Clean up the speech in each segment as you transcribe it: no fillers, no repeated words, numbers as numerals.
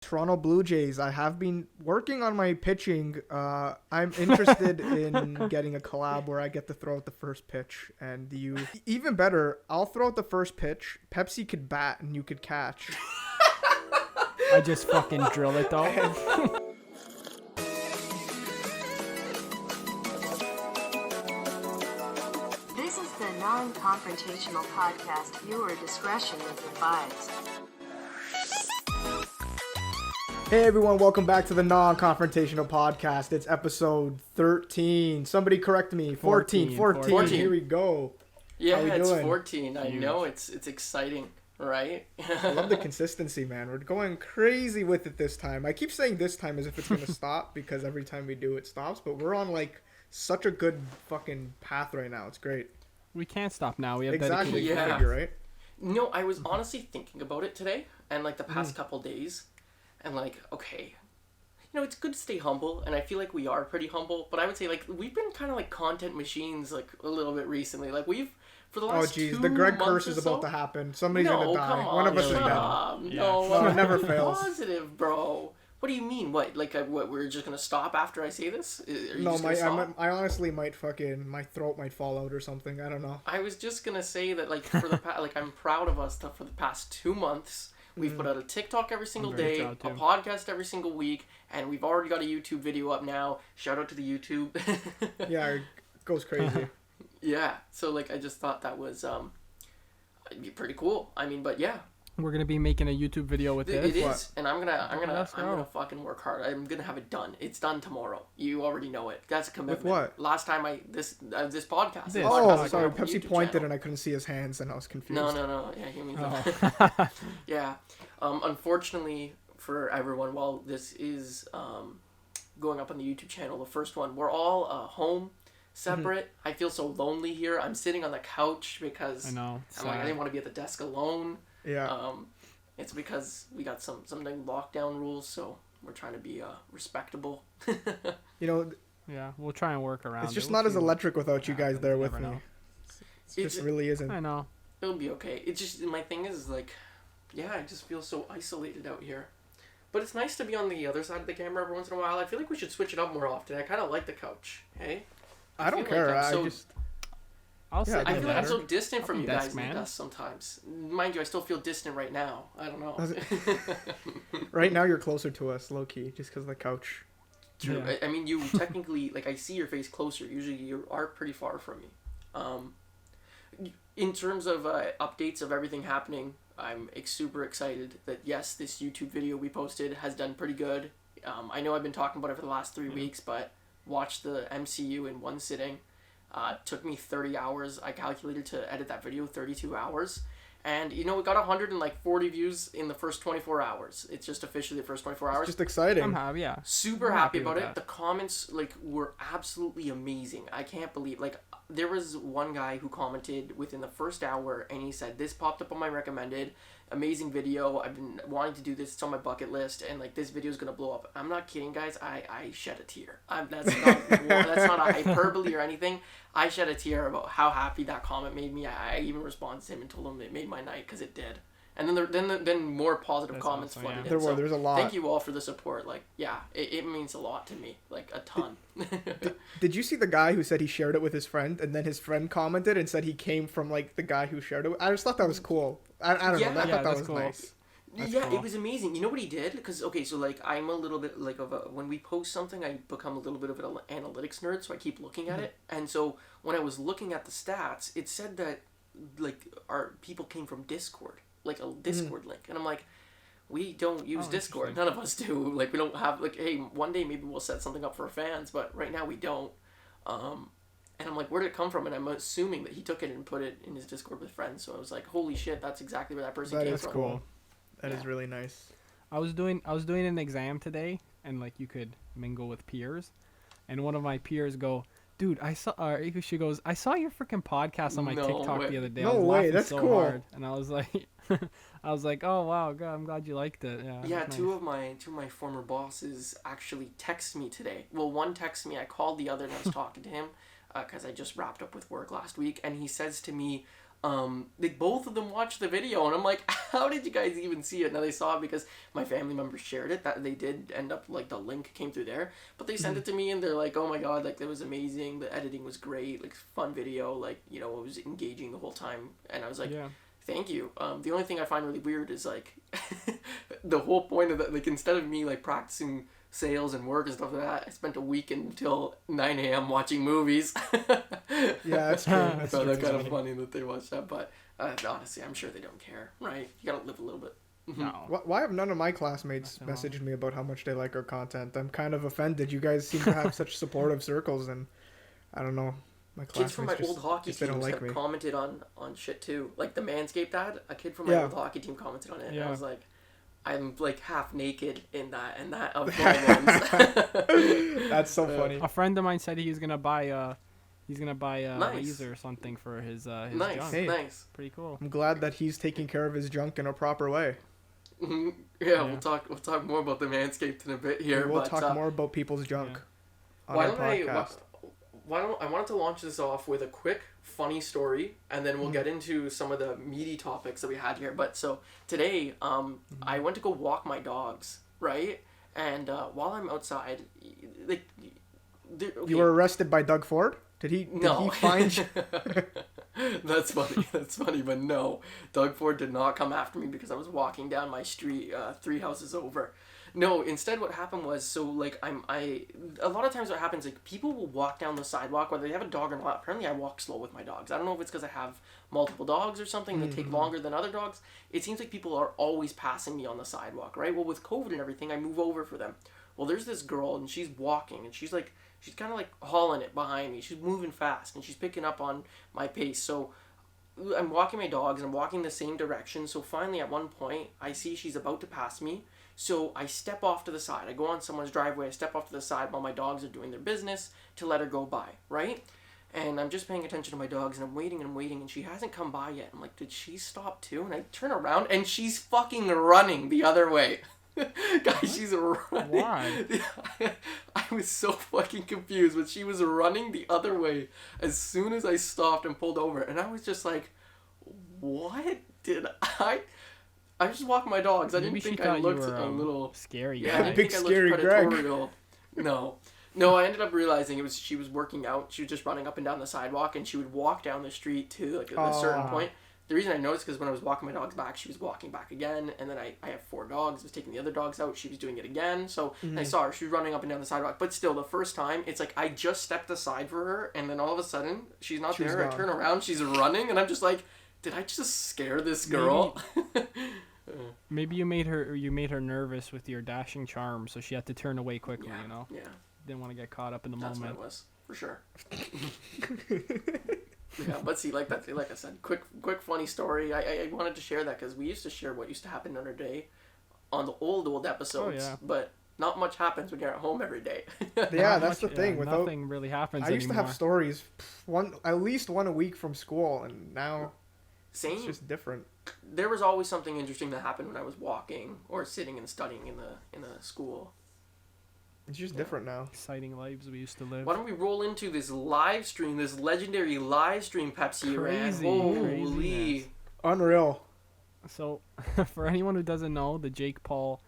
Toronto Blue Jays. I have been working on my pitching. I'm interested in getting a collab where I get to throw out the first pitch, and even better, I'll throw out the first pitch. Pepsi could bat and you could catch. I just fucking drill it though. This is the non-confrontational podcast. Viewer discretion is advised. Hey everyone, welcome back to the non-confrontational podcast. It's episode 13. Somebody correct me. 14. Here we go. Yeah, How we it's doing? 14. I know it's exciting, right? I love the consistency, man. We're going crazy with it this time. I keep saying this time as if it's going to stop because every time we do it stops, but we're on like such a good fucking path right now. It's great. We can't stop now. We have Exactly. dedication. Yeah. Figure, right? No, I was honestly thinking about it today and like the past couple days, and like, okay, it's good to stay humble, and I feel like we are pretty humble, but I would say like we've been kind of like content machines like a little bit recently. Like we've for the last the Greg curse or is about so. to happen. Somebody's No, gonna die. come on, One of us is shut dead. up. Yeah. No, it never fails. Positive, bro. What do you mean? What we're just gonna stop after I say this? Are you No, just gonna stop? I honestly might my throat might fall out or something. I don't know. I was just gonna say that like for the like I'm proud of us that for the past 2 months we've put out a TikTok every single very day, proud, a too. podcast every single week, and we've already got a YouTube video up now. Shout out to the YouTube. Yeah, it goes crazy. Yeah, so like I just thought that was it'd be pretty cool. I mean, but yeah, We're gonna be making a YouTube video with it this. is, and I'm gonna Let's go. fucking work hard. I'm gonna have it done. It's done tomorrow. You already know it. That's a commitment. what? Last time this podcast. This. Oh, podcast sorry. on the Pepsi YouTube pointed channel. and I couldn't see his hands and I was confused. No. Yeah, he means Oh. Yeah. Unfortunately for everyone, while this is going up on the YouTube channel, the first one, we're all home, separate. I feel so lonely here. I'm sitting on the couch because I know. I'm like, I didn't want to be at the desk alone. Yeah. It's because we got some lockdown rules, so we're trying to be respectable. Yeah, we'll try and work around. It's just it. not We'll as see what electric without you guys happens. there You with never me. know. It just really isn't. I know. It'll be okay. It's just, my thing is like, yeah, I just feel so isolated out here. But it's nice to be on the other side of the camera every once in a while. I feel like we should switch it up more often. I kind of like the couch. Hey? I don't feel like care. I'm I so- just I'll Yeah, sit it I in feel like I'm there. so distant from I'll you be guys desk in the man. desk sometimes. Mind you, I still feel distant right now. I don't know. right now you're closer to us, low key, just because of the couch. True. Yeah. I mean, you technically, like, I see your face closer. Usually you are pretty far from me. In terms of updates of everything happening, I'm super excited that, yes, this YouTube video we posted has done pretty good. I know I've been talking about it for the last 3 weeks, but watched the MCU in one sitting. Took me 30 hours. I calculated to edit that video 32 hours. And, we got 140 views in the first 24 hours. It's just officially the first 24 hours. It's just exciting. I'm happy. Yeah. Super I'm happy happy about with it. that. The comments were absolutely amazing. I can't believe there was one guy who commented within the first hour and he said, "This popped up on my recommended, amazing video. I've been wanting to do this. It's on my bucket list, and this video is gonna blow up." I'm not kidding, guys. I shed a tear. That's not a hyperbole or anything. I shed a tear about how happy that comment made me. I even responded to him and told him it made my night because it did. And then more positive That's comments awesome, flooded yeah. in. There's a lot. Thank you all for the support. It means a lot to me. A ton. Did you see the guy who said he shared it with his friend, and then his friend commented and said he came from the guy who shared it? I just thought that was cool. I don't Yeah. know. I Yeah, thought that that's was cool. nice. That's Yeah, cool. it was amazing. You know what he did? Because, okay, so, I'm a little bit, when we post something, I become a little bit of an analytics nerd, so I keep looking at it. And so, when I was looking at the stats, it said that, our people came from Discord, a Discord link. And I'm like, we don't use Discord. None of us do. We don't have, hey, one day maybe we'll set something up for our fans, but right now we don't. And I'm like, where did it come from? And I'm assuming that he took it and put it in his Discord with friends. So I was like, holy shit, that's exactly where that person That came is from. cool. That is Yeah. really nice. I was doing an exam today, and you could mingle with peers, and one of my peers go, "Dude, I saw." She goes, "I saw your freaking podcast on my No TikTok way. the other day. No I was way, laughing that's so cool." hard." And I was like, "Oh wow, God, I'm glad you liked it." Yeah. Yeah, that's two nice. of my former bosses actually texted me today. Well, one texted me. I called the other and I was talking to him because I just wrapped up with work last week, and he says to me, They both of them watched the video, and I'm like, how did you guys even see it? Now they saw it because my family members shared it. That they did end up like the link came through there, but they sent it to me, and they're like, oh my god, like it was amazing. The editing was great, like fun video, like it was engaging the whole time, and I was like, thank you. The only thing I find really weird is like the whole point of that, like instead of me like practicing sales and work and stuff like that, I spent a week until 9 a.m. watching movies. Yeah, that's true. I found that kind of funny that they watched that, but honestly, I'm sure they don't care, right? You gotta live a little bit. No. Why have none of my classmates messaged me about how much they like our content? I'm kind of offended. You guys seem to have such supportive circles, and I don't know. My kids from my old hockey team have commented on shit too. Like the Manscaped ad, a kid from my old hockey team commented on it, and I was like, I'm like half naked in that of ones. That's so funny. A friend of mine said he's gonna buy a laser or something for his junk. Nice. Pretty cool. I'm glad that he's taking care of his junk in a proper way. Yeah, we'll talk more about the Manscaped in a bit here. We'll talk more about people's junk on our podcast. I wanted to launch this off with a quick funny story, and then we'll get into some of the meaty topics that we had here. But so today, I went to go walk my dogs, right? And while I'm outside, like, you were arrested by Doug Ford? Did he find you? That's funny, but no, Doug Ford did not come after me because I was walking down my street 3 houses over. No, instead what happened was, so like a lot of times what happens, like people will walk down the sidewalk whether they have a dog or not. Apparently I walk slow with my dogs. I don't know if it's because I have multiple dogs or something that take longer than other dogs. It seems like people are always passing me on the sidewalk, right? Well, with COVID and everything, I move over for them. Well, there's this girl and she's walking and she's kind of like hauling it behind me. She's moving fast and she's picking up on my pace. So I'm walking my dogs and I'm walking the same direction. So finally at one point I see she's about to pass me. So I step off to the side. I go on someone's driveway. I step off to the side while my dogs are doing their business to let her go by, right? And I'm just paying attention to my dogs, and I'm waiting, and she hasn't come by yet. I'm like, did she stop too? And I turn around, and she's fucking running the other way. Guys, she's running. Why? I was so fucking confused, but she was running the other way as soon as I stopped and pulled over. And I was just like, what did I just walked my dogs. I didn't think I looked a little scary. Yeah, I didn't think I looked predatorial. No, I ended up realizing she was working out. She was just running up and down the sidewalk, and she would walk down the street to like a certain point. The reason I noticed because when I was walking my dogs back, she was walking back again, and then I have 4 dogs. I was taking the other dogs out. She was doing it again. So I saw her. She was running up and down the sidewalk. But still, the first time, it's like I just stepped aside for her, and then all of a sudden, she's not there. Gone. I turn around, she's running, and I'm just like, did I just scare this girl? Maybe you made her nervous with your dashing charm, so she had to turn away quickly. Yeah. Didn't want to get caught up in the moment. That's what it was, for sure. Yeah, but see, like I said, quick funny story. I wanted to share that because we used to share what used to happen in our day on the old episodes. Oh, yeah. But not much happens when you're at home every day. Yeah, that's the thing. Nothing really happens anymore. I used to have stories, at least one a week from school, and now it's just different. There was always something interesting that happened when I was walking or sitting and studying in the school. It's just different now. Exciting lives we used to live. Why don't we roll into this live stream, this legendary live stream Pepsi ran? Holy. Unreal. So, for anyone who doesn't know, the Jake Paul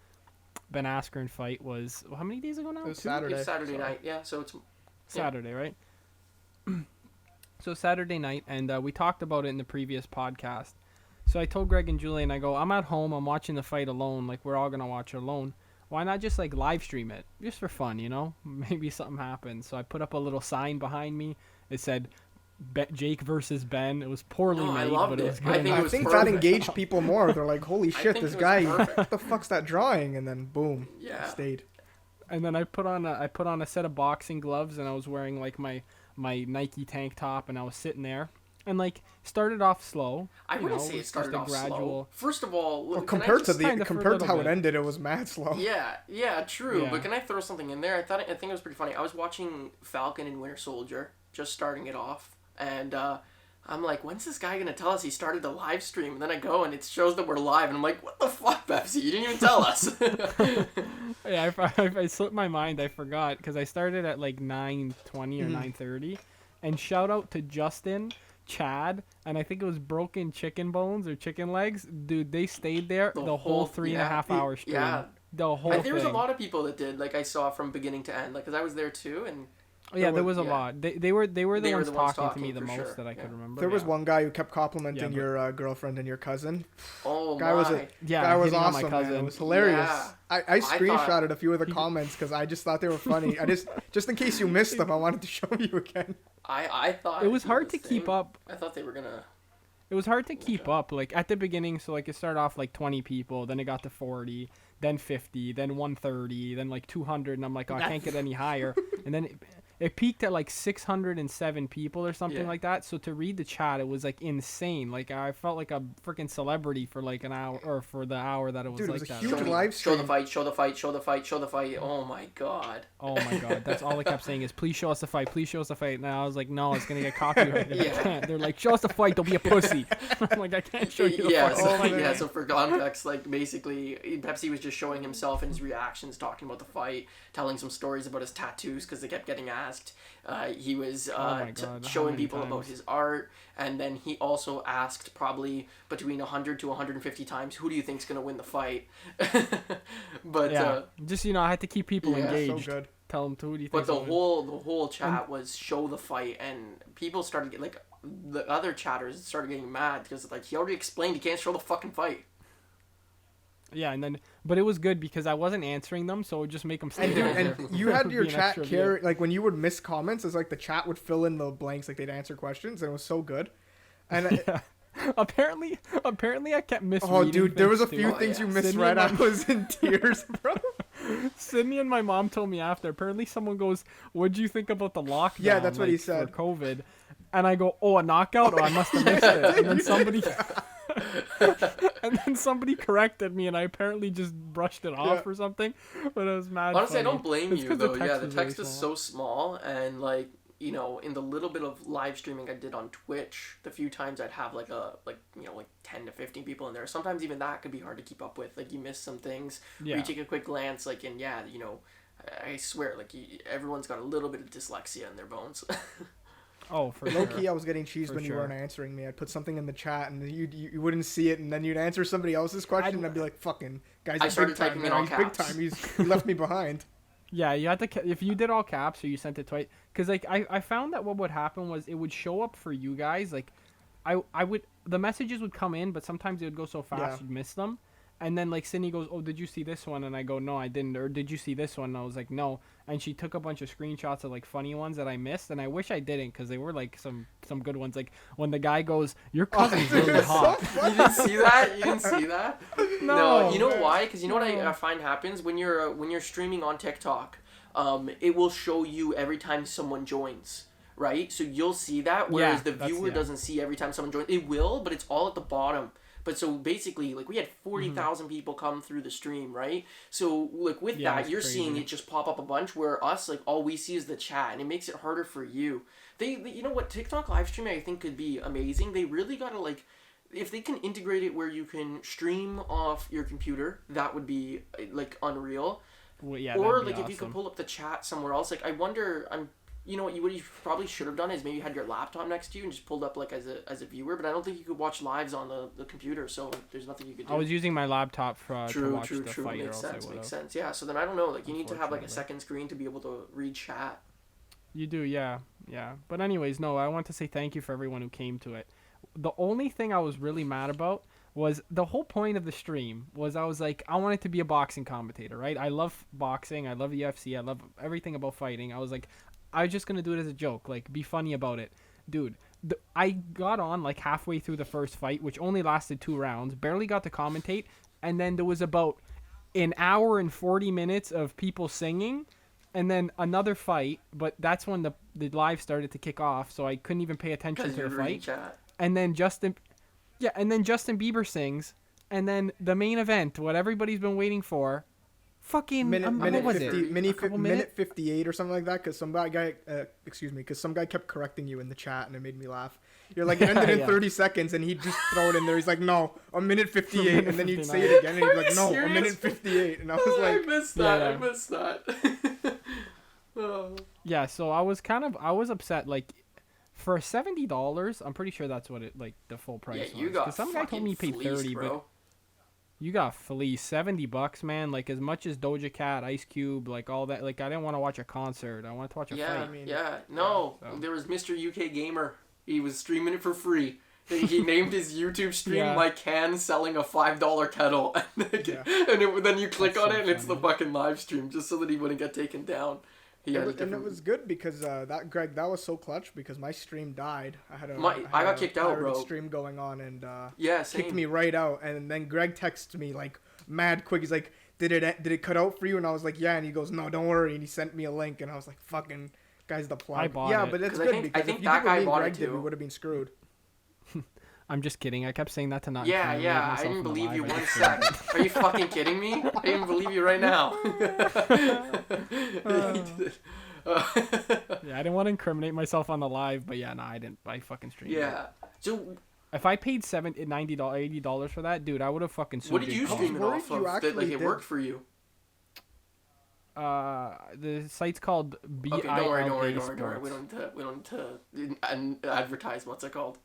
Ben Askren fight was, how many days ago now? It was Saturday. It's Saturday night, yeah. So it's Saturday, right? So Saturday night, and we talked about it in the previous podcast. So I told Greg and Julian, I go, I'm at home, I'm watching the fight alone, like we're all going to watch it alone. Why not just like live stream it? Just for fun, Maybe something happens. So I put up a little sign behind me. It said Jake versus Ben. It was poorly made, but it was good. I think that engaged people more. They're like, holy shit, this guy, what the fuck's that drawing? And then boom, it stayed. And then I put on a set of boxing gloves, and I was wearing like my Nike tank top, and I was sitting there. And like started off slow. I wouldn't say it started off slow. First of all, well, compared to how it ended, it was mad slow. Yeah, true. Yeah. But can I throw something in there? I think it was pretty funny. I was watching Falcon and Winter Soldier, just starting it off, and I'm like, when's this guy gonna tell us he started the live stream? And then I go and it shows that we're live, and I'm like, what the fuck, Pepsi? You didn't even tell us. Yeah, I slipped my mind. I forgot because I started at like 9:20 or 9:30, and shout out to Justin Chad, and I think it was broken chicken bones or chicken legs. Dude, they stayed there the whole 3.5 hour stream. Yeah. The whole And there was a thing. lot of people that did, like I saw from beginning to end, like, because I was there too, and Yeah, there was a yeah. lot. They were the ones talking to me the for most sure, that I could yeah. remember. There was yeah. one guy who kept complimenting Yeah, but- your girlfriend and your cousin. oh Guy my. was a Yeah, guy was hitting on my awesome, man. cousin. It was hilarious. Yeah. I screenshotted a few of the He- comments because I just thought they were funny. I just in case you missed them, I wanted to show you again. I thought It was he hard to keep saying- up. I thought they were gonna. It was hard to keep up. Like at the beginning, so like it started off like 20 people, then it got to 40, then 50, then 130, then like 200, and I'm like, oh, I can't get any higher. And then it peaked at like 607 people or something Yeah. like that. So to read the chat, it was like insane. Like I felt like a freaking celebrity for like an hour or for the hour that it was Dude, it like was a that. huge Show me- live Show the stream. fight. Show the fight. Show the fight. Show the fight. Show the fight. Oh my god. That's all I kept saying is, please show us the fight. Please show us the fight. And I was like, no, it's gonna get copyrighted. Yeah. I can't. They're like, show us the fight. Don't be a pussy. I'm like, I can't show you the Yeah, fight. so, Oh, man. yeah. So for context, like basically, Pepsi was just showing himself and his reactions, talking about the fight, telling some stories about his tattoos because they kept getting asked. He was my God, how showing many people about times? his art, and then he also asked probably between 100 to 150 times, "Who do you think's gonna win the fight?" But Yeah, just I had to keep people yeah, so engaged. So good. Tell them who do you think. but the whole chat was show the fight, and people started getting, like, the other chatters started getting mad because like he already explained he can't show the fucking fight. Yeah, and then but it was good because I wasn't answering them, so it would just make them stay And, dude, there. and you had your Be an chat extra carry, like when you would miss comments, it's like the chat would fill in the blanks, like they'd answer questions, and it was so good. And Yeah. Apparently I kept misreading. oh, dude, there was a things, few too. things you Sydney misread. and I was in tears, bro. Sydney and my mom told me after. Apparently, someone goes, "What'd you think about the lockdown?" Yeah, that's what he like, said. for COVID. And I go, "Oh, a knockout? Oh, I must have missed it." And then somebody, and then somebody corrected me, and I apparently just brushed it off Yeah. or something. But it was mad. Honestly, I funny. don't blame It's you 'cause though. Yeah, the was very text is small. so small, and like, you know, in the little bit of live streaming I did on Twitch, the few times I'd have like 10 to 15 people in there. Sometimes even that could be hard to keep up with. Like you miss some things. Yeah. You take a quick glance, like, and yeah, you know, I swear, like everyone's got a little bit of dyslexia in their bones. Oh, for Low sure. key, I was getting cheesed For when you sure. weren't answering me. I'd put something in the chat, and you wouldn't see it, and then you'd answer somebody else's question, and I'd be like, "Fucking guys, I he's started big time. typing in now. all He's big caps. time. He left me behind." Yeah, you had to. If you did all caps or you sent it twice, because like I found that what would happen was it would show up for you guys. Like, I would the messages would come in, but sometimes it would go so fast Yeah. you'd miss them. And then like Sydney goes, "Oh, did you see this one?" And I go, "No, I didn't." Or "Did you see this one?" And I was like, "No." And she took a bunch of screenshots of like funny ones that I missed, and I wish I didn't because they were like some good ones. Like when the guy goes, "Your cousin's dude, really it's so hot." You didn't see that? You didn't see that? No. You know why? Because you know what No. I find happens when you're streaming on TikTok. It will show you every time someone joins, right? So you'll see that, whereas Yeah, the that's- viewer yeah. doesn't see every time someone joins. It will, but it's all at the bottom. But so basically, like we had Mm-hmm. 40,000 people come through the stream, right? So like with Yeah, that, it's you're seeing crazy. it just pop up a bunch. Where us, like all we see is the chat, and it makes it harder for you. They you know what, TikTok live streaming I think could be amazing. They really gotta like. If they can integrate it where you can stream off your computer, that would be like unreal. Well, yeah, Or that'd be like if you could awesome. pull up the chat somewhere else. Like I wonder, you know what you probably should have done is maybe had your laptop next to you and just pulled up like as a viewer. But I don't think you could watch lives on the computer, so there's nothing you could do. I was using my laptop for to True, watch true, the true. fight, or Makes else I sense. would've. Makes sense. Yeah. So then I don't know. Like you need to have like a Unfortunately. second screen to be able to read chat. You do, yeah. But anyways, no, I want to say thank you for everyone who came to it. The only thing I was really mad about was the whole point of the stream was I was like, I wanted to be a boxing commentator, right? I love boxing. I love the UFC. I love everything about fighting. I was like, I was just going to do it as a joke, like be funny about it. Dude, I got on like halfway through the first fight, which only lasted 2 rounds, barely got to commentate. And then there was about an hour and 40 minutes of people singing. And then another fight, but that's when the live started to kick off, so I couldn't even pay attention Because to you the read fight. chat. And then Justin Bieber sings, and then the main event, what everybody's been waiting for, fucking minute what was 50, it? A couple minute 58 or something like that, because some guy kept correcting you in the chat, and it made me laugh. You're like, it ended in Yeah. 30 seconds, and he'd just throw it in there. He's like, no, a minute 58, minute and then he'd 59. say it again, and he'd be Are like, you no, serious? a minute 58, and I was I like, missed that. Yeah. I missed that. Oh. Yeah, so I was upset. Like, For $70, I'm pretty sure that's what it like the full price Yeah, was. you got 'Cause some guy told me he paid fleeced, 30, bro. but you got fleeced. $70, man. Like as much as Doja Cat, Ice Cube, like all that. Like I didn't want to watch a concert. I wanted to watch a Yeah, fight. I mean, no. so. There was Mr. UK Gamer. He was streaming it for free. He named his YouTube stream Yeah. My Can Selling a $5 Kettle. And then you click That's on so it and it's the funny. fucking live stream just so that he wouldn't get taken down. He had a And different... it was good because that was so clutch because my stream died. I I got kicked out, pirated bro. stream going on and Yeah, same. kicked me right out. And then Greg texted me like mad quick. He's like, did it cut out for you? And I was like, yeah. And he goes, no, don't worry. And he sent me a link and I was like, fucking guy's the plug. I bought yeah, it. but it's 'Cause good I because think if you that did what guy me and bought Greg it did, we too. would have been screwed. I'm just kidding. I kept saying that to not. Yeah, incriminate yeah. I myself didn't on the believe you live. I one just sec. Are you fucking kidding me? I didn't believe you right now. Yeah, I didn't want to incriminate myself on the live, but yeah, no, I didn't. I fucking streamed. Yeah. So, It. If I paid $90, $80 for that, dude, I would have fucking. what sued did you Jake stream it worried off you of? That, actually like, it did. worked for you? The site's called BILA Okay, don't worry. We Sports. don't need to advertise. What's it called?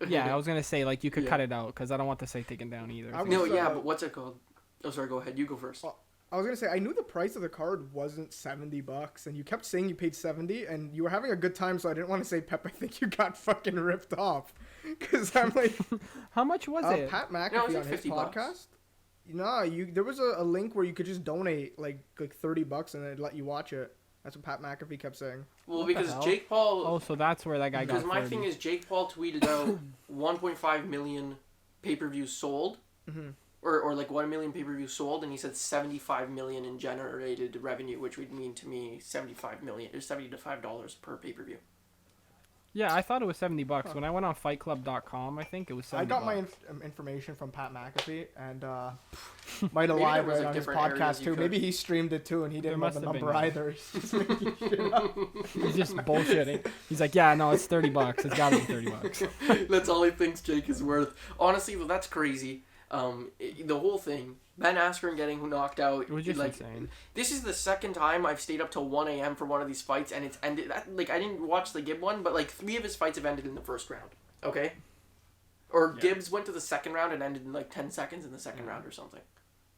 Yeah, I was gonna say like you could Yeah. cut it out because I don't want the site taken down either. I No, was, yeah, but what's it called? Oh, sorry. Go ahead. You go first. I was gonna say I knew the price of the card wasn't $70, and you kept saying you paid 70, and you were having a good time, so I didn't want to say, Pep, I think you got fucking ripped off, because I'm like, How much was it? Pat No, it McAfee was like on his $50. podcast. No, there was a link where you could just donate like $30 and they'd let you watch it. That's what Pat McAfee kept saying. Well, What the because hell? Jake Paul. Oh, so that's where that guy got. Because my 30. thing is, Jake Paul tweeted out 1.5 million pay-per-views sold, Mhm. or like 1 million pay-per-views sold, and he said 75 million in generated revenue, which would mean to me 75 million or $75 per pay-per-view. Yeah, I thought it was $70. When I went on FightClub.com, I think it was $70. I got my information from Pat McAfee, and might have Maybe lied there was, right like, on his different areas podcast you too. could- Maybe he streamed it too, and he didn't know must the have been, number yeah. either. He's just making shit up. He's just bullshitting. He's like, yeah, no, it's $30. It's gotta be $30. That's all he thinks Jake is worth. Honestly, though, that's crazy. The whole thing, Ben Askren getting knocked out. It was just like, insane. This is the second time I've stayed up till 1 a.m. for one of these fights, and it's ended. Like, I didn't watch the Gibb one, but like 3 of his fights have ended in the first round. Okay. Or Yeah. Gibbs went to the second round and ended in like 10 seconds in the second round or something.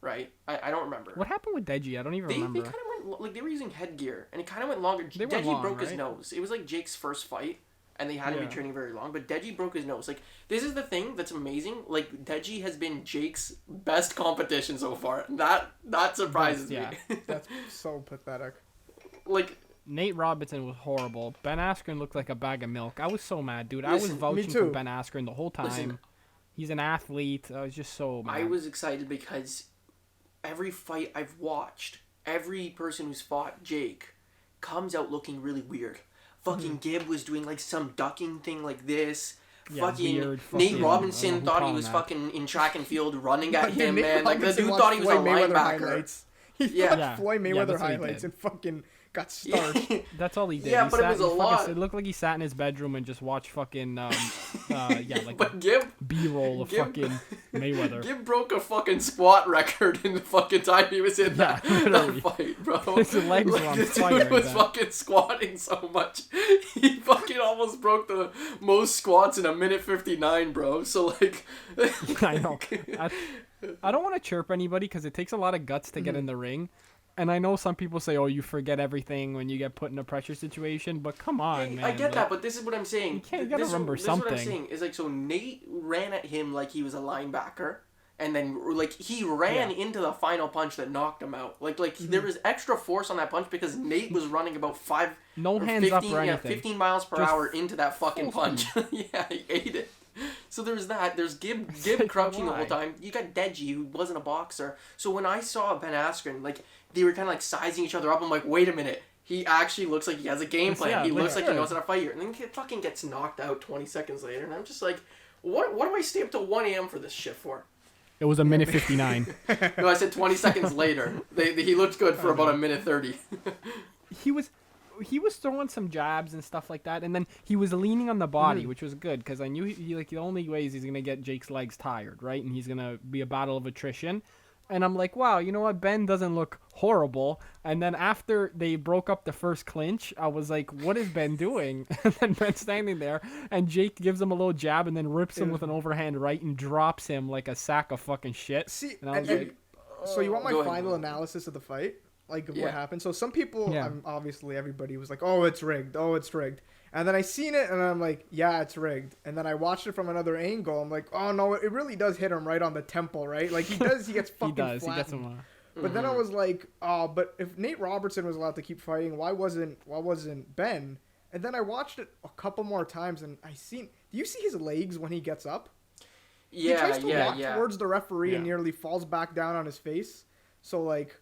Right? I don't remember. What happened with Deji? I don't even They remember. kind of went like they were using headgear, and it kind of went longer. They went Deji long, broke his right? nose. It was like Jake's first fight, and they hadn't been Yeah. training very long. But Deji broke his nose. Like, this is the thing that's amazing. Like, Deji has been Jake's best competition so far. That surprises Yeah. me. That's so pathetic. Like, Nate Robinson was horrible. Ben Askren looked like a bag of milk. I was so mad, dude. I was Listen, vouching me for too. Ben Askren the whole time. Listen. He's an athlete. I was just so mad. I was excited because every fight I've watched, every person who's fought Jake comes out looking really weird. Fucking Gibb was doing like some ducking thing like this. Yeah, Fucking weird Nate fucking- Robinson I don't know who thought he taught was him that. fucking in track and field running at him, Nate man. Like, the Robinson dude watched thought he was a Floyd Mayweather linebacker. highlights. He Yeah. watched Yeah. Floyd Yeah, Mayweather that's what he highlights did. and fucking got starched. That's all he did. Yeah, He but it sat- was he a fucking- lot. It looked like he sat in his bedroom and just watched fucking like But Gibb B-roll of Gibb- fucking Mayweather. Gibb broke a fucking squat record in the fucking time he was in Yeah, that literally. fight, bro. His legs were on the fire dude was then. fucking squatting so much. He fucking almost broke the most squats in a minute 59, bro. So, like... I know. I don't want to chirp anybody because it takes a lot of guts to Mm-hmm. get in the ring. And I know some people say, oh, you forget everything when you get put in a pressure situation. But come on, man. I get that, but this is what I'm saying. You gotta remember this is what I'm something. saying. Is like, so Nate ran at him like he was a linebacker. And then, like, he ran into the final punch that knocked him out. Like there was extra force on that punch because Nate was running about No or hands 15, up or anything. 15 miles per Just hour into that fucking full punch. Yeah, he ate it. So there's that. There's Gibb like, crouching the whole why? time. You got Deji, who wasn't a boxer. So when I saw Ben Askren, like, they were kind of, like, sizing each other up. I'm like, wait a minute. He actually looks like he has a game plan. Yeah, he looks like- like he knows how to fight here. And then he fucking gets knocked out 20 seconds later. And I'm just like, what do I stay up till 1 a.m. for this shit for? It was a minute 59. No, I said 20 seconds later. He looked good for about a minute 30. He was throwing some jabs and stuff like that, and then he was leaning on the body, which was good because I knew he like the only way is he's gonna get Jake's legs tired, right, and he's gonna be a battle of attrition. And I'm like, wow, you know what? Ben doesn't look horrible. And then after they broke up the first clinch, I was like, what is Ben doing? And then Ben's standing there, and Jake gives him a little jab and then rips him with an overhand right and drops him like a sack of fucking shit. See, and I was like, so you want my Go ahead. final analysis of the fight? Like, of Yeah. what happened? So some people, Yeah. obviously everybody was like, oh, it's rigged. Oh, it's rigged. And then I seen it, and I'm like, yeah, it's rigged. And then I watched it from another angle. I'm like, oh, no, it really does hit him right on the temple, right? Like, he gets he fucking does. flattened. He gets him. But then I was like, oh, but if Nate Robertson was allowed to keep fighting, why wasn't Ben? And then I watched it a couple more times, and do you see his legs when he gets up? He tries to walk towards the referee and nearly falls back down on his face. So, like...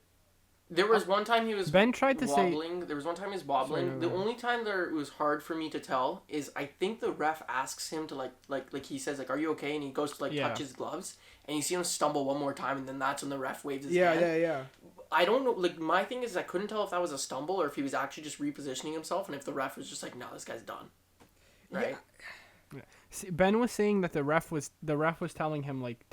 There was one time he was Ben tried to wobbling. There was one time he was wobbling. Sorry, The only time that it was hard for me to tell is I think the ref asks him to like he says like, are you okay? And he goes to touch his gloves, and you see him stumble one more time, and then that's when the ref waves his hand. Yeah. I don't know. Like, my thing is I couldn't tell if that was a stumble or if he was actually just repositioning himself, and if the ref was just like, no, this guy's done. Right. Yeah. See, Ben was saying that the ref was telling him like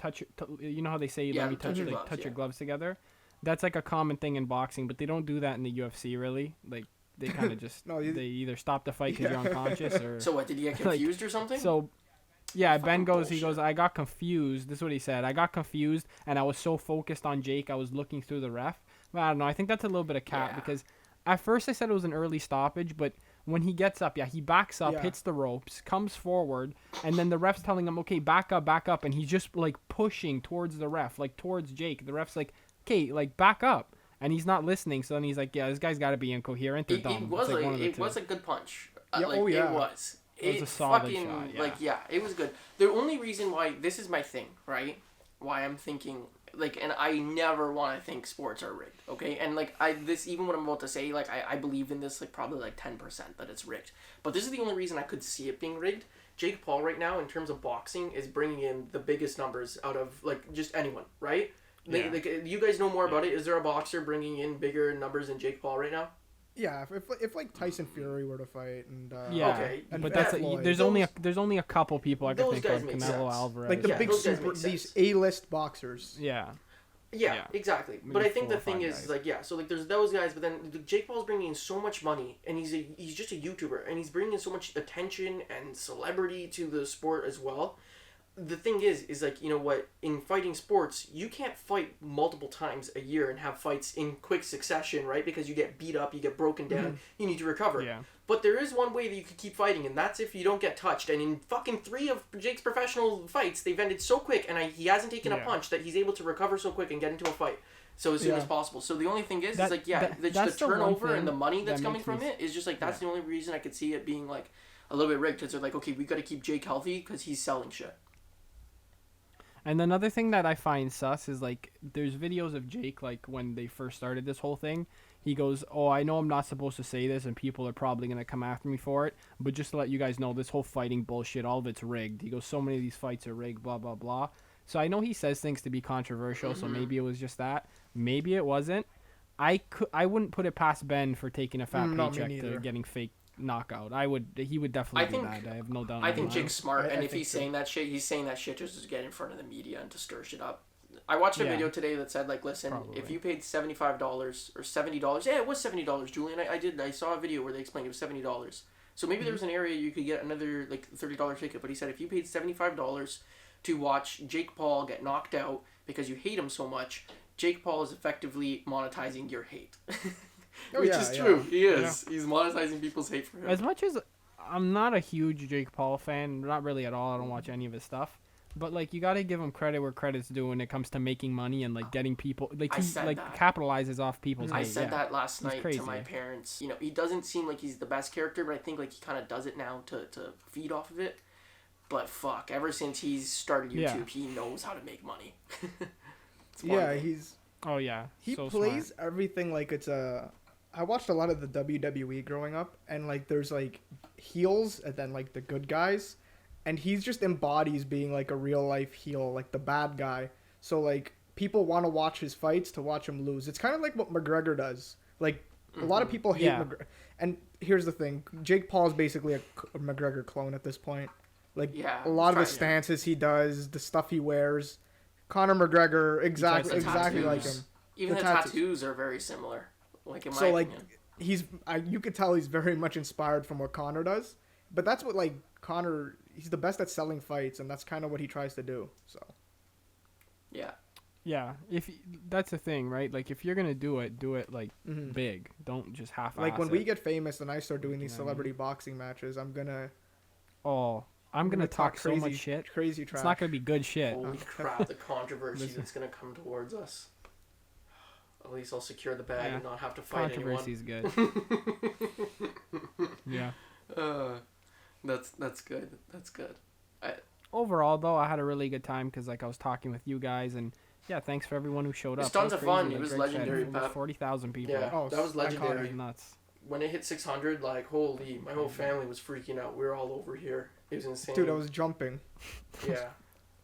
you know how they say let me touch your gloves together. That's like a common thing in boxing, but they don't do that in the UFC really. Like they kind of just they either stop the fight because you're unconscious or. So what? Did he get confused or something? So, yeah, Ben goes. bullshit. He goes. I got confused. This is what he said. I got confused, and I was so focused on Jake, I was looking through the ref. But I don't know. I think that's a little bit of cap because at first I said it was an early stoppage, but when he gets up, he backs up, hits the ropes, comes forward, and then the ref's telling him, okay, back up, and he's just like pushing towards the ref, like towards Jake. The ref's like, okay, like back up, and he's not listening. So then he's like, yeah, this guy's got to be incoherent or dumb. It was a good punch. Yeah, It was. It was a solid shot, it was good. The only reason why this is my thing, right? Why I'm thinking like, and I never want to think sports are rigged, okay? And like even what I'm about to say, like I believe in this like probably like 10% that it's rigged. But this is the only reason I could see it being rigged. Jake Paul right now in terms of boxing is bringing in the biggest numbers out of like just anyone, right? Like, you guys know more about it. Is there a boxer bringing in bigger numbers than Jake Paul right now? Yeah, if like Tyson Fury were to fight and okay, but that's there's only a couple people I can think of. Canelo Alvarez, like the big these A-list boxers. Yeah, exactly. Maybe but I think the 4 or thing 5 is guys. like so like there's those guys, but then Jake Paul's bringing in so much money, and he's just a YouTuber, and he's bringing in so much attention and celebrity to the sport as well. The thing is like, you know what, in fighting sports, you can't fight multiple times a year and have fights in quick succession, right? Because you get beat up, you get broken down, you need to recover. Yeah. But there is one way that you could keep fighting, and that's if you don't get touched. And in fucking 3 of Jake's professional fights, they've ended so quick, and he hasn't taken a punch that he's able to recover so quick and get into a fight so as soon as possible. So the only thing is like, the turnover and the money that's coming from it is just like, that's the only reason I could see it being like a little bit rigged, because they're like, okay, we got to keep Jake healthy because he's selling shit. And another thing that I find sus is like there's videos of Jake like when they first started this whole thing. He goes, "Oh, I know I'm not supposed to say this, and people are probably gonna come after me for it, but just to let you guys know, this whole fighting bullshit, all of it's rigged." He goes, "So many of these fights are rigged, blah blah blah." So I know he says things to be controversial, so maybe it was just that. Maybe it wasn't. I wouldn't put it past Ben for taking a fat paycheck to getting fake knockout. He would definitely do that. I have no doubt. I think Jake's smart, and if he's saying that shit, he's saying that shit just to get in front of the media and to stir shit up. I watched a video today that said like, listen, if you paid $75 or $70, yeah, it was $70, Julian. I saw a video where they explained it was $70. So maybe there was an area you could get another like $30 ticket, but he said if you paid $75 to watch Jake Paul get knocked out because you hate him so much, Jake Paul is effectively monetizing your hate. Which is true. He is. Yeah. He's monetizing people's hate for him. As much as I'm not a huge Jake Paul fan, not really at all. I don't watch any of his stuff. But like, you gotta give him credit where credit's due when it comes to making money and like getting people. Like he capitalizes off people's hate. I said that last night to my parents. You know, he doesn't seem like he's the best character, but I think like he kind of does it now to feed off of it. But fuck, ever since he's started YouTube, he knows how to make money. He's. Oh yeah. He plays everything like it's a. I watched a lot of the WWE growing up, and like there's like heels and then like the good guys, and he just embodies being like a real life heel, like the bad guy. So like people want to watch his fights to watch him lose. It's kind of like what McGregor does. Like a lot of people hate McGregor. And here's the thing: Jake Paul is basically a McGregor clone at this point. Like a lot of the stances he does, the stuff he wears, Conor McGregor, exactly The exactly like tattoos. him. Even The the tattoos. tattoos are very similar. Like in my So like opinion. you could tell he's very much inspired from what Conor does. But that's what like Conor, he's the best at selling fights, and that's kind of what he tries to do. So Yeah. Yeah, that's the thing, right? Like if you're gonna do it like Mhm. big. Don't just half-ass like when it. we get famous and I start doing these You know what I mean? celebrity boxing matches, I'm gonna talk so much shit. crazy trash. It's not gonna be good shit. Holy crap, the controversy Listen. that's gonna come towards us. At least I'll secure the bag and not have to fight Controversy's good. Yeah. That's good. That's good. Overall, though, I had a really good time because like I was talking with you guys, and yeah, thanks for everyone who showed up. It's tons That of crazy, fun. like It was Greg said, legendary, almost Pap. 40,000 people. Yeah, Oh, that was legendary. iconic. It was nuts. When it hit 600, like holy, my whole family was freaking out. We were all over here. It was insane. Dude, I was jumping. Yeah.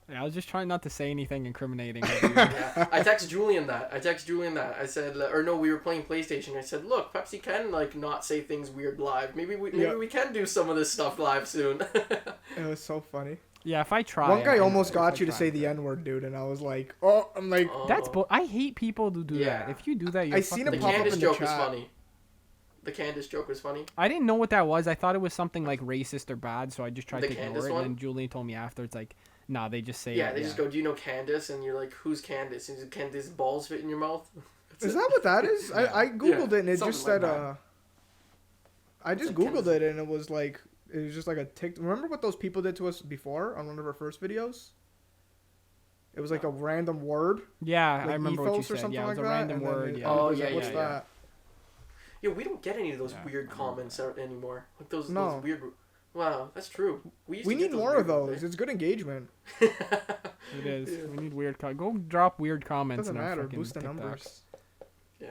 Yeah, I was just trying not to say anything incriminating. Yeah. I text Julian that. I said, or no, we were playing PlayStation. I said, look, Pepsi can like not say things weird live. Maybe we can do some of this stuff live soon. It was so funny. Yeah, if I try. One guy almost if got I you to try. say the N-word, dude, and I was like, oh, I'm like, That's I hate people who do Yeah. that. If you do that, you're I seen fucking it The pop up Candace in the joke was chat. funny. The Candace joke was funny. I didn't know what that was. I thought it was something like racist or bad, so I just tried The to ignore Candace it. one? And then Julian told me after, it's like, nah, they just say Yeah, it. they just go, do you know Candace? And you're like, who's Candace? And Candace balls fit in your mouth? That's Is it. that what that is? I googled it and it something just like said that. I just Like googled Candace. it and it was like just like a tick. Remember what those people did to us before on one of our first videos? It was like a random word, Yeah, like I remember what you ethos or said. something Yeah, it was like a that. random and then word. it- Yeah. Oh, was yeah, like, what's yeah, yeah. that? Yeah, we don't get any of those Yeah, weird I remember comments anymore. Like those No. weird. Wow, that's true. Used We to get need more of weird those. It's good engagement. ones, eh? It is. Yeah. We need weird. Go drop weird comments. Doesn't in our matter. fucking Boost the TikTok. numbers. Yeah.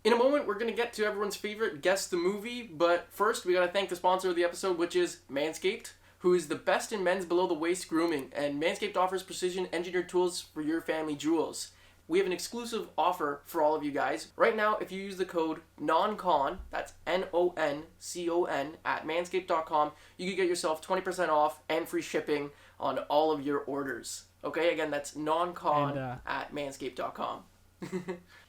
In a moment, we're going to get to everyone's favorite Guess the Movie, but first, we got to thank the sponsor of the episode, which is Manscaped, who is the best in men's below-the-waist grooming, and Manscaped offers precision-engineered tools for your family jewels. We have an exclusive offer for all of you guys. Right now, if you use the code NONCON, that's NONCON, at manscaped.com, you can get yourself 20% off and free shipping on all of your orders. Okay, again, that's NONCON And, at manscaped.com.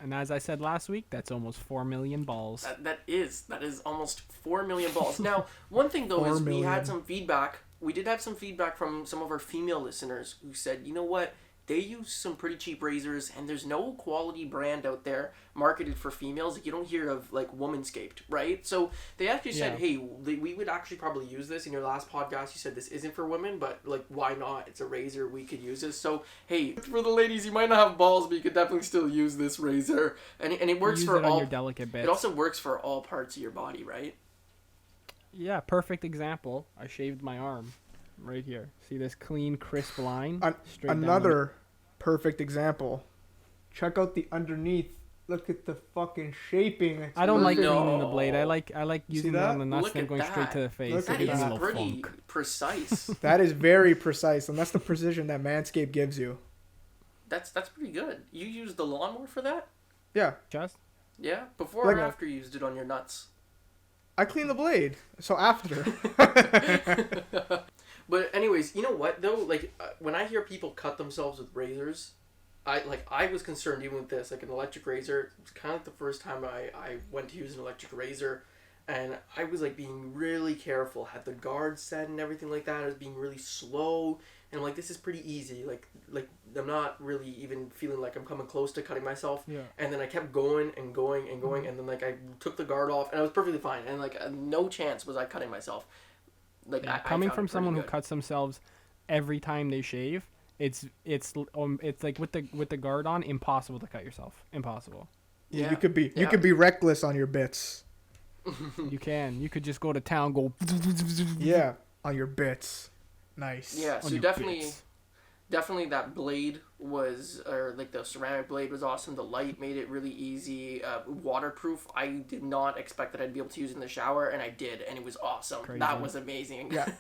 And as I said last week, that's almost 4 million balls. That is almost 4 million balls. Now, one thing though 4 is we million. had some feedback. We did have some feedback from some of our female listeners who said, you know what? They use some pretty cheap razors, and there's no quality brand out there marketed for females. Like, you don't hear of like Womanscaped, right? So they actually said, Yeah. hey, we would actually probably use this. In your last podcast, you said this isn't for women, but like, why not? It's a razor. We could use this. So hey, for the ladies, you might not have balls, but you could definitely still use this razor, and it works Use for it on all. your delicate bits. It also works for all parts of your body, right? Yeah, perfect example. I shaved my arm right here. See this clean, crisp line? Straight down Another perfect example. Check out the underneath. Look at the fucking shaping. It's I don't like perfect. cleaning the blade. I like using it that? on the nuts Look and at going straight that. to the face. Look It at That gives is me a little pretty funk. precise. That is very precise, and that's the precision that Manscaped gives you. That's pretty good. You used the lawnmower for that? Yeah, Just Yeah? Before Like- or after you used it on your nuts? I clean the blade. So after. But anyways, you know what though? Like when I hear people cut themselves with razors, I was concerned even with this, like an electric razor. It's kind of like the first time I went to use an electric razor, and I was like being really careful. Had the guard set and everything like that. I was being really slow, and I'm like, this is pretty easy. Like I'm not really even feeling like I'm coming close to cutting myself. yeah. And then I kept going and going and going, and then like I took the guard off, and I was perfectly fine. And like no chance was I cutting myself. Like Yeah, I coming found from it pretty someone who good. cuts themselves every time they shave, it's like with the guard on, impossible to cut yourself. Impossible. You could be Yeah. reckless on your bits. You could just go to town, go. Yeah, on your bits. Nice. Yeah, on so your definitely bits. that blade was, or like the ceramic blade was awesome. The light made it really easy, waterproof. I did not expect that I'd be able to use it in the shower, and I did, and it was awesome. Crazy. That was amazing. Yeah.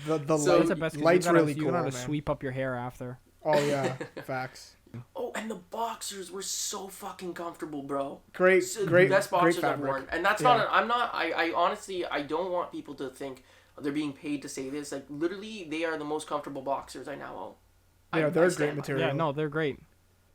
The So- That's light, the best. 'Cause light's you gotta, really you cool, gotta man. sweep up your hair after. Oh yeah, facts. Oh, and the boxers were so fucking comfortable, bro. Great, So great, best great boxers I've fabric. worn, and that's Yeah. not. I'm not. I honestly, I don't want people to think they're being paid to say this. Like literally, they are the most comfortable boxers I now own. Yeah, I they're stand great by. material. Yeah, no, they're great.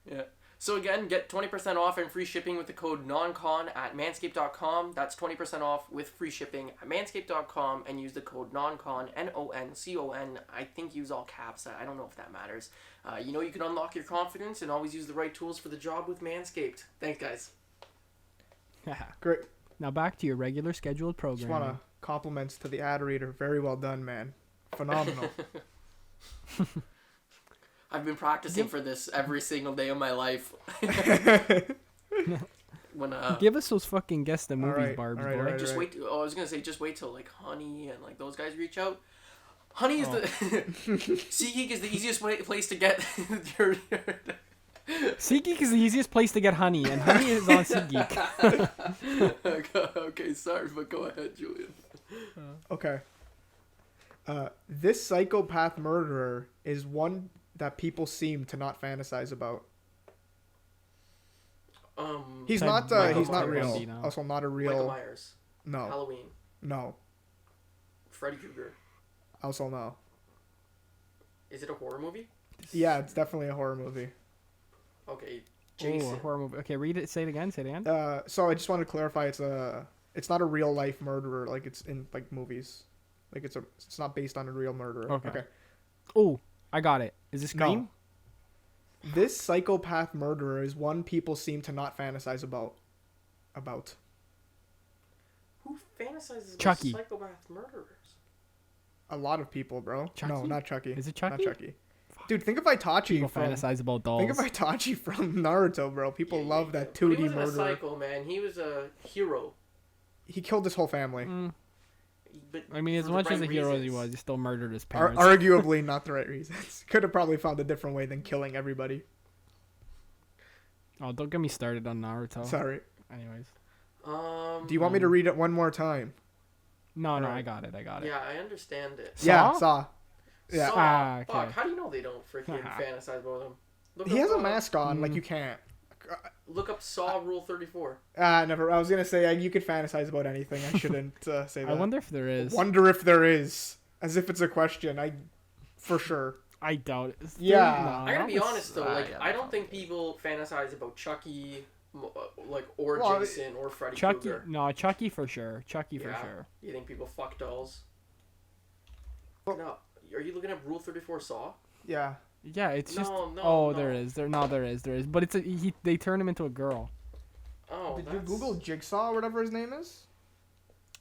Yeah. So again, get 20% off and free shipping with the code NONCON at manscaped.com. That's 20% off with free shipping at manscaped.com and use the code NONCON, NONCON. I think use all caps. I don't know if that matters. You can unlock your confidence and always use the right tools for the job with Manscaped. Thanks, guys. Great. Now back to your regular scheduled Just program. want to compliments to the ad reader. Very well done, man. Phenomenal. I've been practicing for this every single day of my life. When Give us those fucking guess the movies, Alright, Barbie alright, boy. alright. just wait. I was gonna say just wait till like Honey and like those guys reach out. Honey is the SeatGeek is the easiest place to get your SeatGeek is the easiest place to get honey, and honey is on SeatGeek. Okay, sorry, but go ahead, Julian. Okay. This psychopath murderer is one that people seem to not fantasize about. He's Ted not. Michael He's not real. Bundy, no. Also, not a Michael real. Myers, No. Halloween, No. Freddy Krueger. Also, no. Is it a horror movie? Yeah, it's definitely a horror movie. Okay, Oh, Jason. a horror movie. Okay, read it. Say it again. Say it again. So I just want to clarify. It's not a real life murderer like it's in like movies. Like it's not based on a real murderer. Okay. Oh, I got it. Is it Scream? No. This psychopath murderer is one people seem to not fantasize about. Who fantasizes about Chucky. psychopath murderers? A lot of people, bro. No, Chucky? not Chucky. Is it Chucky? Not Chucky. Dude, think of Itachi People from fantasize about dolls. Think of Itachi from Naruto, bro. People love that But 2D he wasn't a murderer. psycho, man. He was a hero. He killed his whole family. But I mean, as for the much as a right hero as he reasons. was, he still murdered his parents. Arguably not the right reasons. Could have probably found a different way than killing everybody. Oh, don't get me started on Naruto. Sorry. Anyways. Do you want me to read it one more time? No, Alright. I got it. Yeah, I understand it. Yeah, Saw? Saw. Yeah. Saw. Ah, okay. Fuck, how do you know they don't freaking fantasize about him? Look He up, has a mask on, like you can't. Look up Saw Rule 34. Never. I was gonna say you could fantasize about anything. I shouldn't say that. I wonder if there is. Wonder if there is. As if it's a question. For sure. I doubt it. Yeah. I gotta be that was- honest though, like I don't think people fantasize about Chucky, or Well, Jason or Freddy Chucky. Krueger. No, Chucky for sure. Chucky for Yeah. sure. You think people fuck dolls? Well- No. Are you looking at Rule 34 Saw? Yeah. Yeah, it's just. No, Oh, no. there is. There is. But it's they turn him into a girl. Oh, Did you that's- Google Jigsaw or whatever his name is?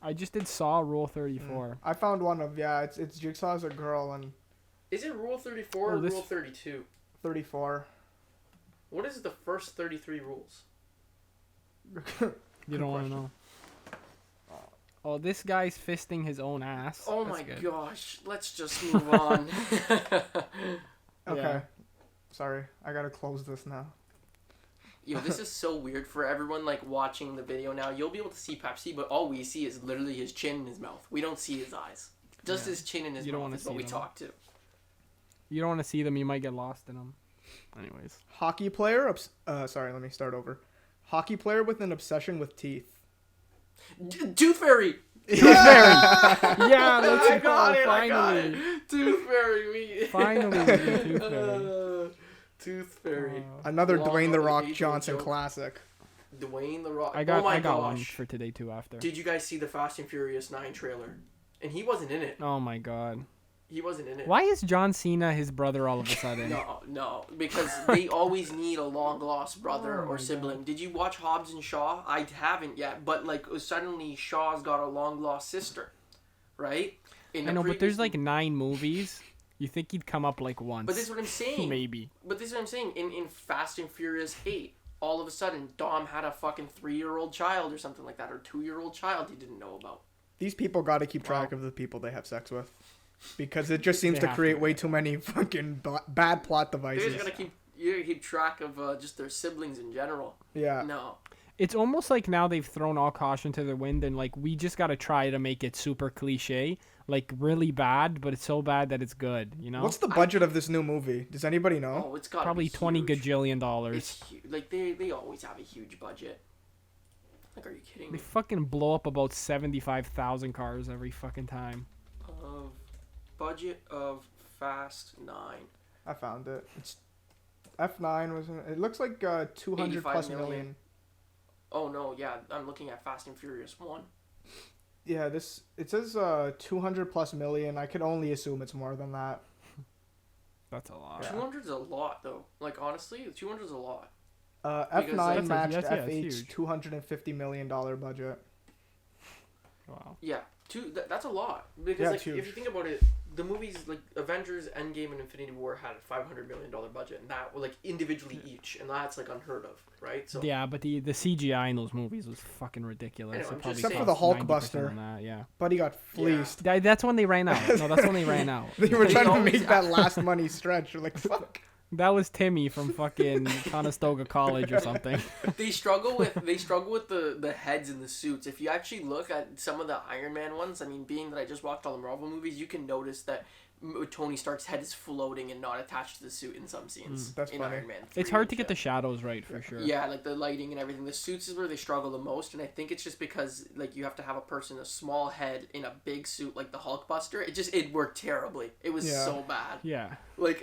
I just did Saw Rule 34. I found one of it's Jigsaw as a girl and Is it Rule 34 Oh, or this- Rule 32? 34. What is the first 33 rules? You don't want to know. Oh, this guy's fisting his own ass. Oh That's my good. gosh. Let's just move on. Okay. Yeah. Sorry, I gotta close this now. Yo, this is so weird for everyone like watching the video now. You'll be able to see Pepsi, but all we see is literally his chin and his mouth. We don't see his eyes. Just Yeah. his chin and his You don't mouth wanna is what see we them. talk to. You don't want to see them. You might get lost in them. Anyways. Hockey player. Sorry, let me start over. Hockey player with an obsession with teeth. Tooth Fairy! Yeah, let's I got it, I got finally. it. Tooth Fairy. Finally, we get Tooth Fairy. Tooth Fairy. Another Long Dwayne the Rock occasional Johnson joke. classic. Dwayne the Rock. I got oh my one gosh. for today too after. Did you guys see the Fast and Furious 9 trailer? And he wasn't in it. Oh my god. He wasn't in it. Why is John Cena his brother all of a sudden? No, because they always need a long lost brother Oh or my sibling. Did you watch Hobbs and Shaw? I haven't yet, but like suddenly Shaw's got a long lost sister, right? In I the know, but there's previous- like 9 movies. You think he'd come up like once? But this is what I'm saying. Maybe. But this is what I'm saying. In Fast and Furious 8, all of a sudden Dom had a fucking 3-year-old child or something like that, or 2-year-old child he didn't know about. These people got to keep track of the people they have sex with, because it just seems They to have create to. way too many fucking bad plot They're devices. just gonna keep track of just their siblings in general. Yeah. No. It's almost like now they've thrown all caution to the wind and like we just got to try to make it super cliche, like really bad, but it's so bad that it's good, you know? What's the budget of this new movie? Does anybody know? Oh, it's got Probably 20 gajillion dollars. It's like they always have a huge budget. Like, are you kidding They me? fucking blow up about 75,000 cars every fucking time. Budget of Fast 9. I found it. It's F9 was. It looks like 200 plus million. Oh no, yeah, I'm looking at Fast and Furious 1. Yeah, it says 200 plus million. I could only assume it's more than that. That's a lot. Yeah. 200's a lot though. Like honestly, 200's a lot. F9 matched it's F8's huge. $250 million budget. Wow. Yeah, that's a lot because Yeah, like it's huge. if you think about it, the movies like Avengers, Endgame, and Infinity War had a $500 million budget, and that were like individually each, and that's like unheard of, right? So Yeah, but the CGI in those movies was fucking ridiculous. I know, It I'm probably just Except for saying. the cost 90% Hulkbuster. on that, yeah. But he got fleeced. That's when they ran out. No, that's when they ran out. They were They trying to always make that last money stretch. You're like, fuck. That was Timmy from fucking Conestoga College or something. they struggle with the heads in the suits. If you actually look at some of the Iron Man ones, I mean, being that I just watched all the Marvel movies, you can notice that Tony Stark's head is floating and not attached to the suit in some scenes. That's in funny. Iron Man 3 It's hard and to get shit. the shadows right for sure. Yeah, like the lighting and everything. The suits is where they struggle the most, and I think it's just because like you have to have a person, a small head in a big suit like the Hulkbuster. It worked terribly. It was Yeah. so bad. Yeah. Like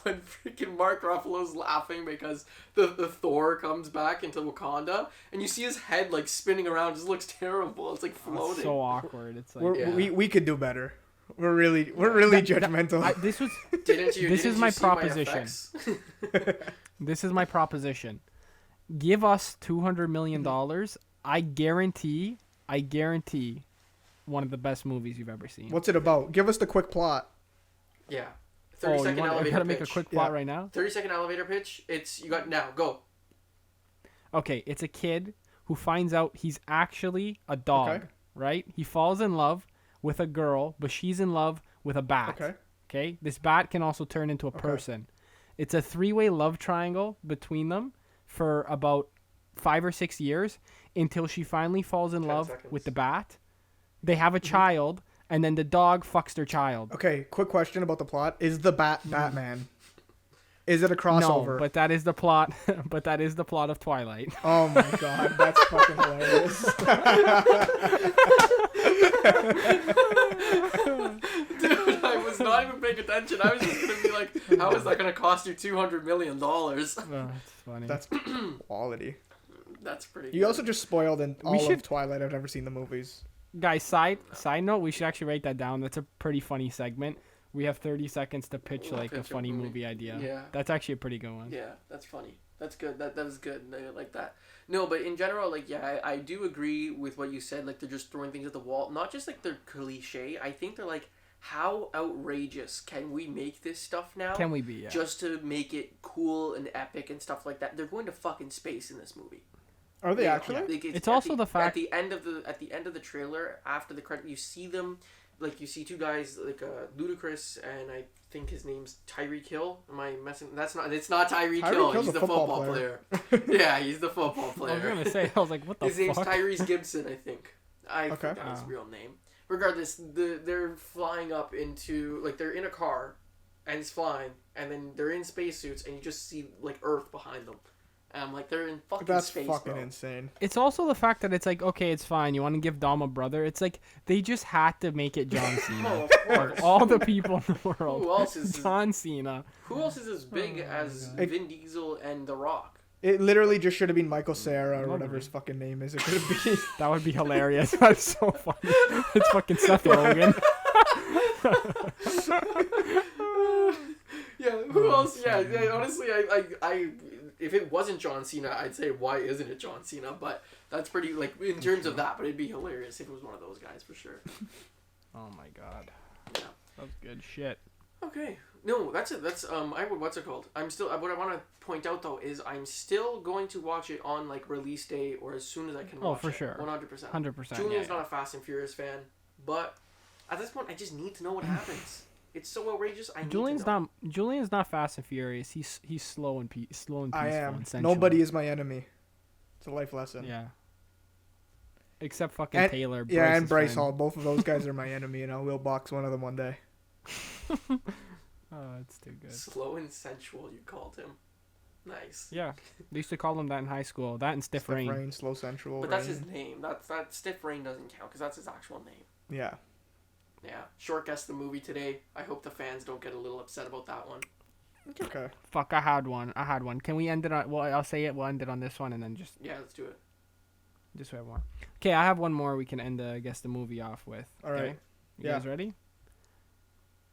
when freaking Mark Ruffalo's laughing because the Thor comes back into Wakanda, and you see his head like spinning around. It just looks terrible. It's like floating. It's so awkward. It's like Yeah. We could do better. We're really judgmental. this was Didn't you? This didn't is you my see proposition. effects? this is my proposition. Give us $200 million. I guarantee one of the best movies you've ever seen. What's it about? Give us the quick plot. Yeah. Oh, 30-second I elevator gotta pitch. make a quick plot Yeah. right now. 30-second elevator pitch. It's you got now. Go. Okay, it's a kid who finds out he's actually a dog, Okay. right? He falls in love with a girl, but she's in love with a bat. Okay. Okay? This bat can also turn into a person. It's a three-way love triangle between them for about 5 or 6 years until she finally falls in 10 love seconds. with the bat. They have a child, and then the dog fucks their child. Okay, quick question about the plot. Is the Batman? Is it a crossover? No, but that is the plot. But that is the plot of Twilight. Oh my god, that's fucking hilarious. Dude, I was not even paying attention. I was just gonna be like, how is that gonna cost you $200 million? Oh, that's funny. That's quality. That's pretty. You good. also just spoiled all should- of Twilight. I've never seen the movies. Guys, side note, we should actually write that down. That's a pretty funny segment. We have 30 seconds to pitch like a Pitch a funny movie. movie idea. Yeah. That's actually a pretty good one. Yeah, that's funny. That's good. That was good. I like that. No, but in general, like, yeah, I do agree with what you said. Like, they're just throwing things at the wall. Not just like they're cliche. I think they're like, how outrageous can we make this stuff now? Can we be? Yeah. Just to make it cool and epic and stuff like that. They're going to fucking space in this movie. Are they Yeah, actually? like, It's at also the fact- at the end of the trailer, after the credit, you see them, like you see two guys like Ludacris and I think his name's Tyreek Hill. Am I messing? It's not Tyreek Tyreek Hill. Hill's He's a the football football player. Yeah, he's the football I was player. gonna say, I was like, what the His name's fuck? Tyrese Gibson, I think. I Okay. forgot his real name. Regardless, they're flying up into like they're in a car, and it's flying, and then they're in spacesuits, and you just see like Earth behind them. And I'm like, they're in fucking That's space, fucking bro. insane. It's also the fact that it's like, okay, it's fine. You want to give Dom a brother? It's like they just had to make it John Oh, Cena. of course. Of all the people in the world, Who else is John Cena? Who else is as big as Vin Diesel and The Rock? It literally just should have been Michael Cera or whatever Lovely. his fucking name is. It could have been. That would be hilarious. That's so funny. It's fucking Seth Rogen. Yeah, who else? Yeah, honestly, I if it wasn't John Cena, I'd say why isn't it John Cena? But that's pretty like in terms of that. But it'd be hilarious if it was one of those guys for sure. Oh my god. Yeah. That's good shit. Okay. No, that's it. That's I would. What's it called? I'm still. What I want to point out though is I'm still going to watch it on like release day or as soon as I can. Oh, watch for it. sure. 100%. 100%. Julian's yeah. not a Fast and Furious fan, but at this point, I just need to know what happens. It's so outrageous. I need Julian's to know. Julian's not fast and furious. He's slow and peaceful. I am. And sensual. Nobody is my enemy. It's a life lesson. Yeah. Except fucking And, Taylor. yeah, and Bryce's Bryce friend. Hall. Both of those guys are my enemy, and I will box one of them one day. Oh, it's too good. Slow and sensual, you called him. Nice. Yeah, they used to call him that in high school. That and Stiff Rain. Slow sensual. But that's rain. his name. That Stiff Rain doesn't count because that's his actual name. Yeah. Yeah. Short guessed the movie today. I hope the fans don't get a little upset about that one. It's okay. Fuck, I had one. Can we end it on? Well, I'll say it. We'll end it on this one, and then just let's do it. we have one. Okay, I have one more. We can end, I guess, the movie off with. All right. Okay? You guys ready?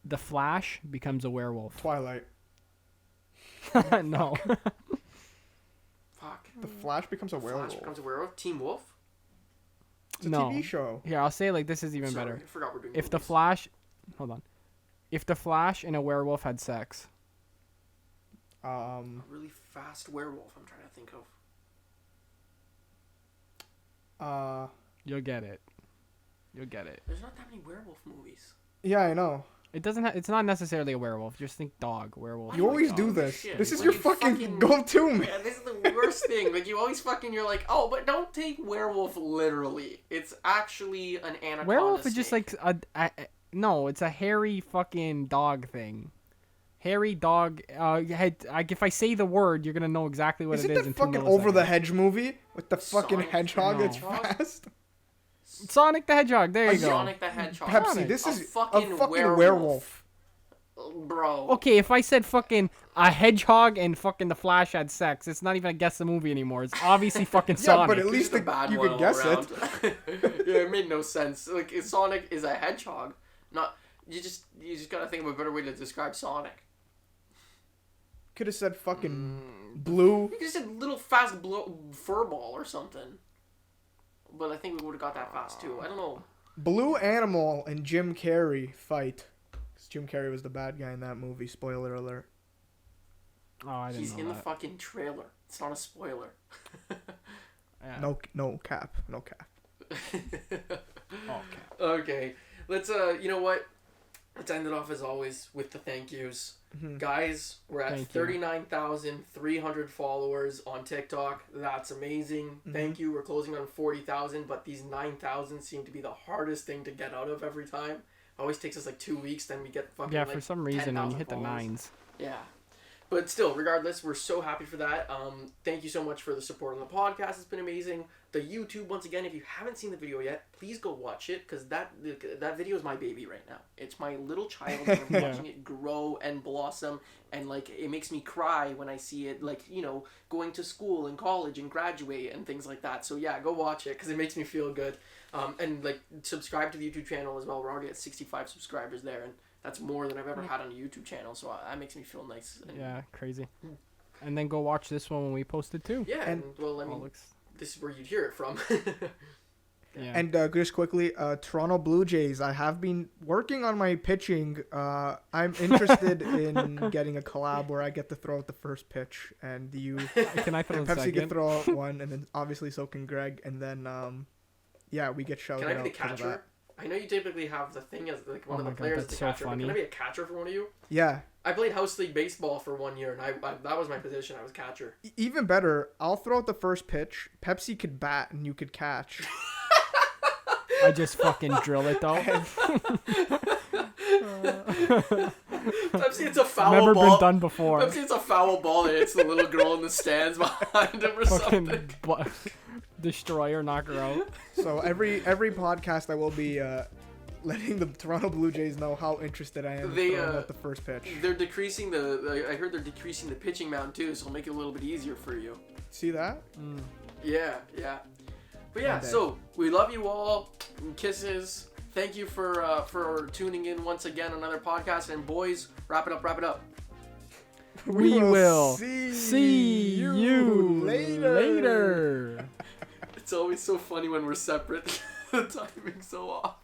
The Flash becomes a werewolf. Twilight. No. Fuck. The Flash becomes a werewolf. Flash becomes a werewolf. Teen Wolf. It's a No. TV show. Here, I'll say it like this is even Sorry, better. I forgot we're doing. If the movies. Flash, hold on. If the Flash and a werewolf had sex. A really fast werewolf. I'm trying to think of. You'll get it. There's not that many werewolf movies. Yeah, I know. It doesn't. It's not necessarily a werewolf. Just think dog, werewolf. You always dog. do this. Shit. This is When your you fucking go-to, man. Yeah, this is the worst thing. Like, you always fucking, you're like, oh, but don't take werewolf literally. It's actually an anaconda. Werewolf is just snake. like no. It's a hairy fucking dog thing. Hairy dog. If I say the word, you're gonna know exactly what Isn't it is. that in 2 fucking Over the milliseconds. Hedge movie with the fucking Sonic hedgehog that's No. fast? Sonic the Hedgehog. There you go. Sonic the Hedgehog. Pepsi, Sonic. this A is fucking a fucking werewolf. werewolf. Bro. Okay, if I said fucking a hedgehog and fucking the Flash had sex, it's not even a guess the movie anymore. It's obviously fucking Yeah, Sonic. but at It's least just a bad you one could all guess around. it. Yeah, it made no sense. Like, Sonic is a hedgehog. Not you just gotta think of a better way to describe Sonic. Could have said fucking blue. You just said little fast fur ball or something. But I think we would have got that fast too. I don't know. Blue Animal and Jim Carrey fight. 'Cause Jim Carrey was the bad guy in that movie. Spoiler alert. Oh, I didn't He's know in the that. fucking trailer. It's not a spoiler. Yeah. No cap. No cap. Okay. Okay. Let's you know what? Let's end it off as always with the thank yous. Guys, we're at Thank you. 39,300 followers on TikTok. That's amazing. Thank you. We're closing on 40,000, but these 9,000 seem to be the hardest thing to get out of every time. It always takes us like 2 weeks, then we get fucking Yeah, like for some reason when 10,000 you hit the followers. 9s. Yeah. But still, regardless, we're so happy for that. Thank you so much for the support on the podcast. It's been amazing. The YouTube, once again, if you haven't seen the video yet, please go watch it, because that video is my baby right now. It's my little child, and I'm Yeah. watching it grow and blossom, and like it makes me cry when I see it, like, you know, going to school and college and graduate and things like that. So yeah, go watch it, because it makes me feel good. And like subscribe to the YouTube channel as well. We're already at 65 subscribers there, and that's more than I've ever had on a YouTube channel, so that makes me feel nice. And Yeah, crazy. And then go watch this one when we post it too. yeah, and well, I Oh, mean, looks. this is where you'd hear it from. Yeah. And just quickly, Toronto Blue Jays. I have been working on my pitching. I'm interested in getting a collab where I get to throw out the first pitch, and you Can I throw and in Pepsi can second? throw out one, and then obviously so can Greg, and then yeah, we get shouted Can I out be the 'cause of catcher? that. I know you typically have the thing as like one Oh of the my God, players as that's the so catcher. But funny. can I be a catcher for one of you? Yeah, I played house league baseball for 1 year, and I that was my position. I was catcher. even better. I'll throw out the first pitch. Pepsi could bat, and you could catch. I just fucking drill it though. Pepsi, it's a foul Never ball. been done before. Pepsi, it's a foul ball, and it's the little girl in the stands behind him or something. Fucking destroy her, knock her out. So every podcast, I will be letting the Toronto Blue Jays know how interested I am They, in throwing out the first pitch. They're decreasing I heard they're decreasing the pitching mound too, so it'll make it a little bit easier for you. See that? Yeah. But yeah, One day. so we love you all. Kisses. Thank you for tuning in once again on another podcast. And boys, wrap it up. We will see you later. It's always so funny when we're separate. The timing's so off.